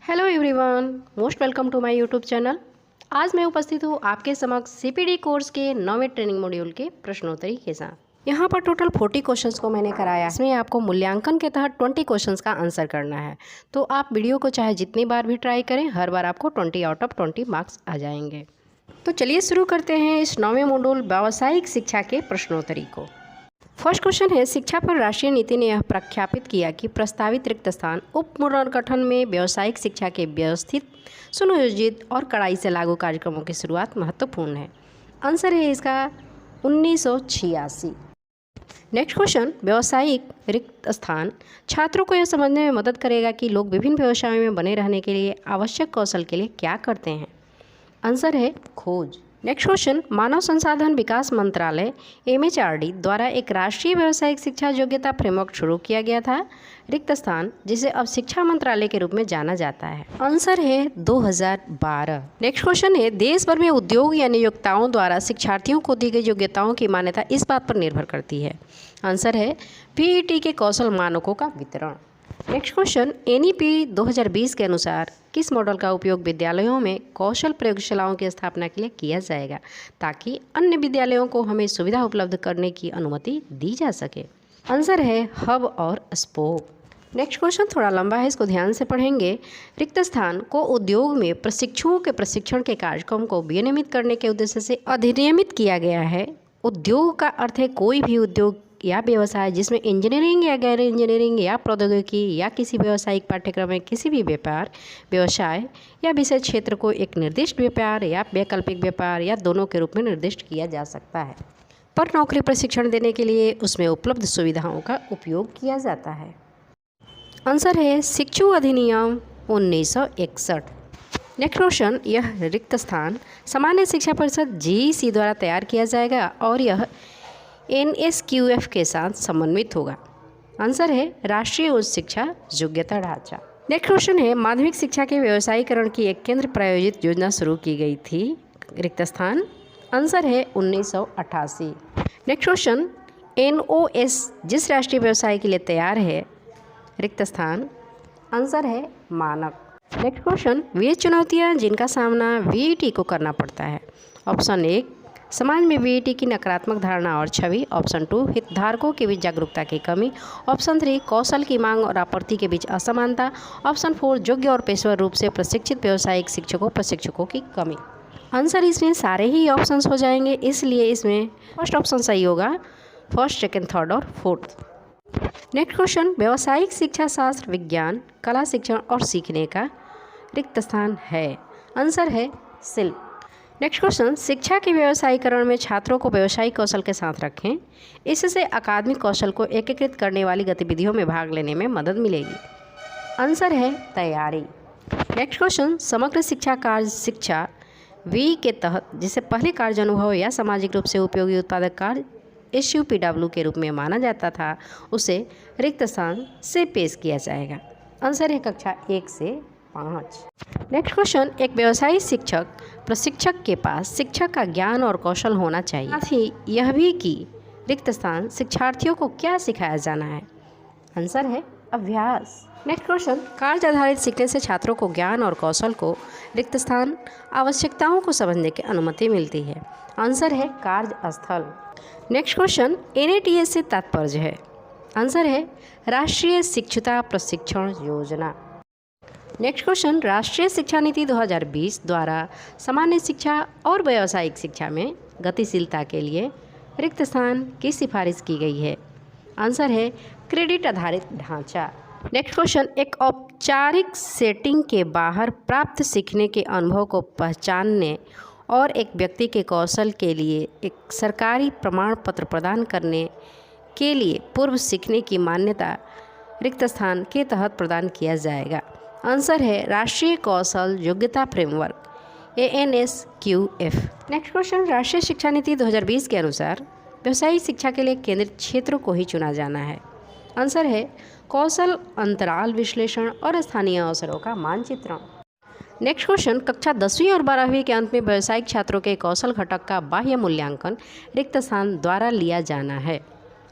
Hello everyone, most welcome to my YouTube channel. आज मैं उपस्थित हूँ आपके समक्ष सीपीडी कोर्स के 9वें ट्रेनिंग मॉड्यूल के प्रश्नोत्तरी के साथ। यहाँ पर टोटल 40 क्वेश्चंस को मैंने कराया। इसमें आपको मूल्यांकन के तहत 20 क्वेश्चंस का आंसर करना है। तो आप वीडियो को चाहे जितनी बार भी ट्राई करें, हर बार आपको 20 आउट ऑफ 20 मार्क्स आ जाएंगे। तो चलिए शुरू करते हैं इस 9वें मॉड्यूल व्यावसायिक शिक्षा के प्रश्नोत्तरी को। फर्स्ट क्वेश्चन है, शिक्षा पर राष्ट्रीय नीति ने यह प्रख्यापित किया कि प्रस्तावित रिक्त स्थान उप पुनर्गठन में व्यावसायिक शिक्षा के व्यवस्थित, सुनियोजित और कड़ाई से लागू कार्यक्रमों की शुरुआत महत्वपूर्ण है। आंसर है इसका 1986। नेक्स्ट क्वेश्चन, व्यावसायिक रिक्त स्थान छात्रों को यह समझने में मदद करेगा कि लोग विभिन्न व्यवसायों में बने रहने के लिए आवश्यक कौशल के लिए क्या करते हैं। आंसर है खोज। नेक्स्ट क्वेश्चन, मानव संसाधन विकास मंत्रालय MHRD द्वारा एक राष्ट्रीय व्यावसायिक शिक्षा योग्यता फ्रेमवर्क शुरू किया गया था। रिक्त स्थान जिसे अब शिक्षा मंत्रालय के रूप में जाना जाता है। आंसर है 2012। नेक्स्ट क्वेश्चन है, देश भर में उद्योग या नियोक्ताओं द्वारा शिक्षार्थियों को दी गई योग्यताओं की मान्यता इस बात पर निर्भर करती है। आंसर है PET के कौशल मानकों का वितरण। नेक्स्ट क्वेश्चन, NEP 2020 के अनुसार किस मॉडल का उपयोग विद्यालयों में कौशल प्रयोगशालाओं की स्थापना के लिए किया जाएगा ताकि अन्य विद्यालयों को हमें सुविधा उपलब्ध करने की अनुमति दी जा सके। आंसर है हब और स्पोक। नेक्स्ट क्वेश्चन थोड़ा लंबा है, इसको ध्यान से पढ़ेंगे। रिक्त स्थान को उद्योग में प्रशिक्षुओं के प्रशिक्षण के कार्यक्रम को विनियमित करने के उद्देश्य से अधिनियमित किया गया है। उद्योग का अर्थ है कोई भी उद्योग या व्यवसाय जिसमें इंजीनियरिंग या गैर इंजीनियरिंग या प्रौद्योगिकी या किसी व्यावसायिक पाठ्यक्रम में किसी भी व्यापार, व्यवसाय या विषय क्षेत्र को एक निर्दिष्ट व्यापार या वैकल्पिक व्यापार या दोनों के रूप में निर्दिष्ट किया जा सकता है, पर नौकरी प्रशिक्षण देने के लिए उसमें उपलब्ध सुविधाओं का उपयोग किया जाता है। आंसर है शिक्षु अधिनियम 1961। नेक्स्ट क्वेश्चन, यह रिक्त स्थान सामान्य शिक्षा परिषद GEC द्वारा तैयार किया जाएगा और यह NSQF के साथ समन्वित होगा। आंसर है राष्ट्रीय उच्च शिक्षा योग्यता ढांचा। नेक्स्ट क्वेश्चन है, माध्यमिक शिक्षा के व्यवसायीकरण की एक केंद्र प्रायोजित योजना शुरू की गई थी। रिक्त स्थान आंसर है 1988। नेक्स्ट क्वेश्चन, NOS जिस राष्ट्रीय व्यवसाय के लिए तैयार है। रिक्त स्थान आंसर है मानक। नेक्स्ट क्वेश्चन, वे चुनौतियाँ जिनका सामना VET को करना पड़ता है। ऑप्शन 1 समाज में VET की नकारात्मक धारणा और छवि। ऑप्शन 2 हितधारकों के बीच जागरूकता की कमी। ऑप्शन 3 कौशल की मांग और आपूर्ति के बीच असमानता। ऑप्शन 4 योग्य और पेशेवर रूप से प्रशिक्षित व्यावसायिक प्रशिक्षकों की कमी। आंसर इसमें सारे ही ऑप्शंस हो जाएंगे, इसलिए इसमें फर्स्ट ऑप्शन सही होगा। फर्स्ट, सेकेंड, थर्ड और फोर्थ। नेक्स्ट क्वेश्चन, व्यावसायिक शिक्षा शास्त्र, विज्ञान, कला, शिक्षण और सीखने का रिक्त स्थान है। आंसर है शिल्प। नेक्स्ट क्वेश्चन, शिक्षा के व्यवसायीकरण में छात्रों को व्यावसायिक कौशल के साथ रखें। इससे अकादमिक कौशल को एकीकृत करने वाली गतिविधियों में भाग लेने में मदद मिलेगी। आंसर है तैयारी। नेक्स्ट क्वेश्चन, समग्र शिक्षा कार्य शिक्षा V के तहत जिसे पहले कार्य अनुभव या सामाजिक रूप से उपयोगी उत्पादक कार्य SUPW के रूप में माना जाता था, उसे रिक्त स्थान से पेश किया जाएगा। आंसर है कक्षा 1 से 5। नेक्स्ट क्वेश्चन, एक व्यवसायी शिक्षक प्रशिक्षक के पास शिक्षक का ज्ञान और कौशल होना चाहिए, साथ ही यह भी कि रिक्त स्थान शिक्षार्थियों को क्या सिखाया जाना है। आंसर है अभ्यास। नेक्स्ट क्वेश्चन, कार्य आधारित सीखने से छात्रों को ज्ञान और कौशल को रिक्त स्थान आवश्यकताओं को समझने की अनुमति मिलती है। आंसर है कार्यस्थल। नेक्स्ट क्वेश्चन, NATS से तात्पर्य है। आंसर है राष्ट्रीय शिक्षुता प्रशिक्षण योजना। नेक्स्ट क्वेश्चन, राष्ट्रीय शिक्षा नीति 2020 द्वारा सामान्य शिक्षा और व्यावसायिक शिक्षा में गतिशीलता के लिए रिक्त स्थान की सिफारिश की गई है। आंसर है क्रेडिट आधारित ढांचा। नेक्स्ट क्वेश्चन, एक औपचारिक सेटिंग के बाहर प्राप्त सीखने के अनुभव को पहचानने और एक व्यक्ति के कौशल के लिए एक सरकारी प्रमाण पत्र प्रदान करने के लिए पूर्व सीखने की मान्यता रिक्त स्थान के तहत प्रदान किया जाएगा। आंसर है राष्ट्रीय कौशल योग्यता फ्रेमवर्क ANSQF। नेक्स्ट क्वेश्चन, राष्ट्रीय शिक्षा नीति 2020 के अनुसार व्यावसायिक शिक्षा के लिए केंद्रित क्षेत्रों को ही चुना जाना है। आंसर है कौशल अंतराल विश्लेषण और स्थानीय अवसरों का मानचित्रण। नेक्स्ट क्वेश्चन, कक्षा 10वीं और 12वीं के अंत में व्यावसायिक छात्रों के कौशल घटक का बाह्य मूल्यांकन रिक्त स्थान द्वारा लिया जाना है।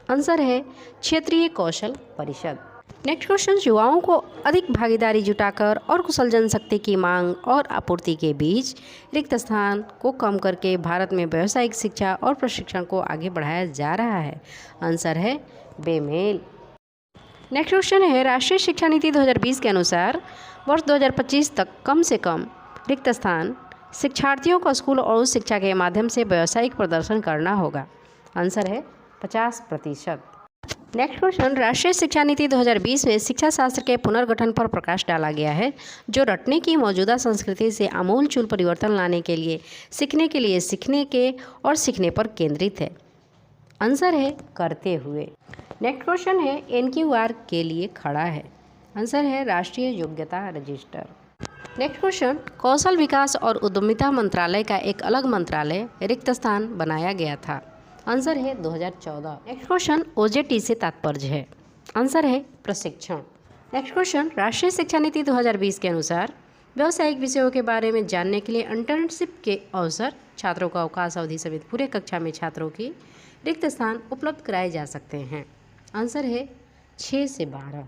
आंसर है क्षेत्रीय कौशल परिषद। नेक्स्ट क्वेश्चन, युवाओं को अधिक भागीदारी जुटाकर और कुशल जनशक्ति की मांग और आपूर्ति के बीच रिक्त स्थान को कम करके भारत में व्यावसायिक शिक्षा और प्रशिक्षण को आगे बढ़ाया जा रहा है। आंसर है बेमेल। नेक्स्ट क्वेश्चन है, राष्ट्रीय शिक्षा नीति 2020 के अनुसार वर्ष 2025 तक कम से कम रिक्त स्थान शिक्षार्थियों को स्कूल और उच्च शिक्षा के माध्यम से व्यावसायिक प्रदर्शन करना होगा। आंसर है 50%। नेक्स्ट क्वेश्चन, राष्ट्रीय शिक्षा नीति 2020 में शिक्षा शास्त्र के पुनर्गठन पर प्रकाश डाला गया है, जो रटने की मौजूदा संस्कृति से आमूलचूल परिवर्तन लाने के लिए सीखने के और सीखने पर केंद्रित है। आंसर है करते हुए। नेक्स्ट क्वेश्चन है, NQR के लिए खड़ा है। आंसर है राष्ट्रीय योग्यता रजिस्टर। नेक्स्ट क्वेश्चन, कौशल विकास और उद्यमिता मंत्रालय का एक अलग मंत्रालय रिक्त स्थान बनाया गया था। आंसर है 2014। नेक्स्ट क्वेश्चन, OJT से तात्पर्य है। आंसर है प्रशिक्षण। नेक्स्ट क्वेश्चन, राष्ट्रीय शिक्षा नीति 2020 के अनुसार व्यावसायिक विषयों के बारे में जानने के लिए इंटर्नशिप के अवसर, छात्रों को अवकाश अवधि समेत पूरे कक्षा में छात्रों की रिक्त स्थान उपलब्ध कराए जा सकते हैं। आंसर है 6 से 12।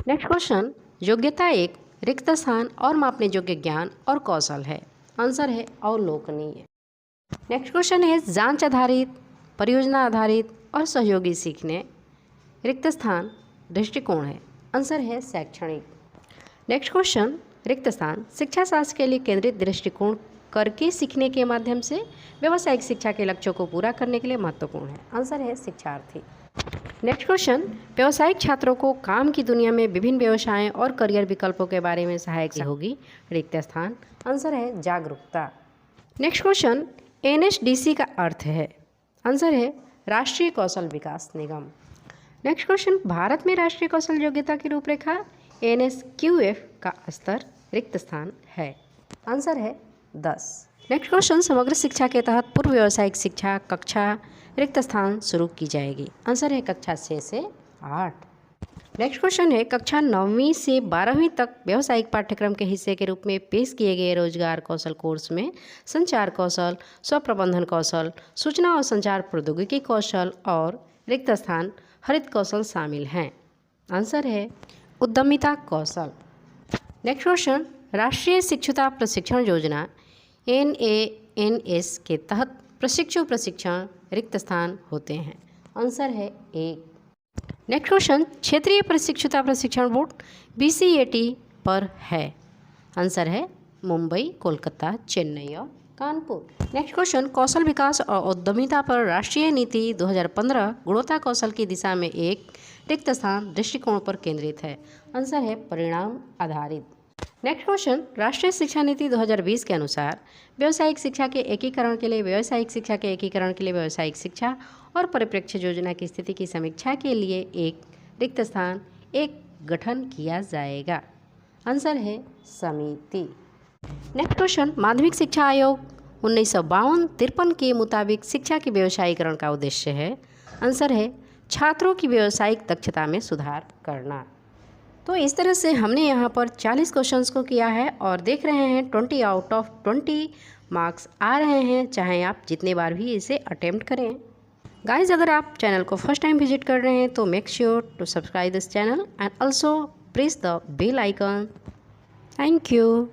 नेक्स्ट क्वेश्चन, योग्यता एक रिक्त स्थान और मापने योग्य ज्ञान और कौशल है। आंसर है अवलोकनीय। नेक्स्ट क्वेश्चन है, जांच आधारित, परियोजना आधारित और सहयोगी सीखने रिक्त स्थान दृष्टिकोण है। आंसर है शैक्षणिक। नेक्स्ट क्वेश्चन, रिक्त स्थान शिक्षा शास्त्र के लिए केंद्रित दृष्टिकोण करके सीखने के माध्यम से व्यावसायिक शिक्षा के लक्ष्यों को पूरा करने के लिए महत्वपूर्ण है। आंसर है शिक्षार्थी। नेक्स्ट क्वेश्चन, व्यावसायिक छात्रों को काम की दुनिया में विभिन्न व्यवसायों और करियर विकल्पों के बारे में सहायक होगी रिक्त स्थान। आंसर है जागरूकता। नेक्स्ट क्वेश्चन, NSDC का अर्थ है। आंसर है राष्ट्रीय कौशल विकास निगम। नेक्स्ट क्वेश्चन, भारत में राष्ट्रीय कौशल योग्यता की रूपरेखा NSQF का स्तर रिक्त स्थान है। आंसर है 10। नेक्स्ट क्वेश्चन, समग्र शिक्षा के तहत पूर्व व्यावसायिक शिक्षा कक्षा रिक्त स्थान शुरू की जाएगी। आंसर है कक्षा 6 से 8। नेक्स्ट क्वेश्चन है, कक्षा 9वीं से 12वीं तक व्यावसायिक पाठ्यक्रम के हिस्से के रूप में पेश किए गए रोजगार कौशल कोर्स में संचार कौशल, स्वप्रबंधन कौशल, सूचना और संचार प्रौद्योगिकी कौशल और रिक्त स्थान हरित कौशल शामिल हैं। आंसर है उद्यमिता कौशल। नेक्स्ट क्वेश्चन, राष्ट्रीय शिक्षुता प्रशिक्षण योजना NANS के तहत प्रशिक्षण रिक्त स्थान होते हैं। आंसर है 1। नेक्स्ट क्वेश्चन, क्षेत्रीय प्रशिक्षुता प्रशिक्षण बोर्ड BCAT पर है। आंसर है मुंबई, कोलकाता, चेन्नई और कानपुर। नेक्स्ट क्वेश्चन, कौशल विकास और उद्यमिता पर राष्ट्रीय नीति 2015 गुणवत्ता कौशल की दिशा में एक रिक्त स्थान दृष्टिकोण पर केंद्रित है। आंसर है परिणाम आधारित। नेक्स्ट क्वेश्चन, राष्ट्रीय शिक्षा नीति 2020 के अनुसार व्यावसायिक शिक्षा के एकीकरण के लिए व्यावसायिक शिक्षा और परिप्रेक्ष्य योजना की स्थिति की समीक्षा के लिए एक रिक्त स्थान एक गठन किया जाएगा। आंसर है समिति। नेक्स्ट क्वेश्चन, माध्यमिक शिक्षा आयोग 1952-53 के मुताबिक शिक्षा के व्यवसायीकरण का उद्देश्य है। आंसर है छात्रों की व्यावसायिक दक्षता में सुधार करना। तो इस तरह से हमने यहाँ पर 40 क्वेश्चंस को किया है और देख रहे हैं 20 आउट ऑफ 20 मार्क्स आ रहे हैं, चाहे आप जितने बार भी इसे अटेम्प्ट करें। गाइज, अगर आप चैनल को फर्स्ट टाइम विजिट कर रहे हैं तो make sure to subscribe this channel and also press the bell icon. Thank you.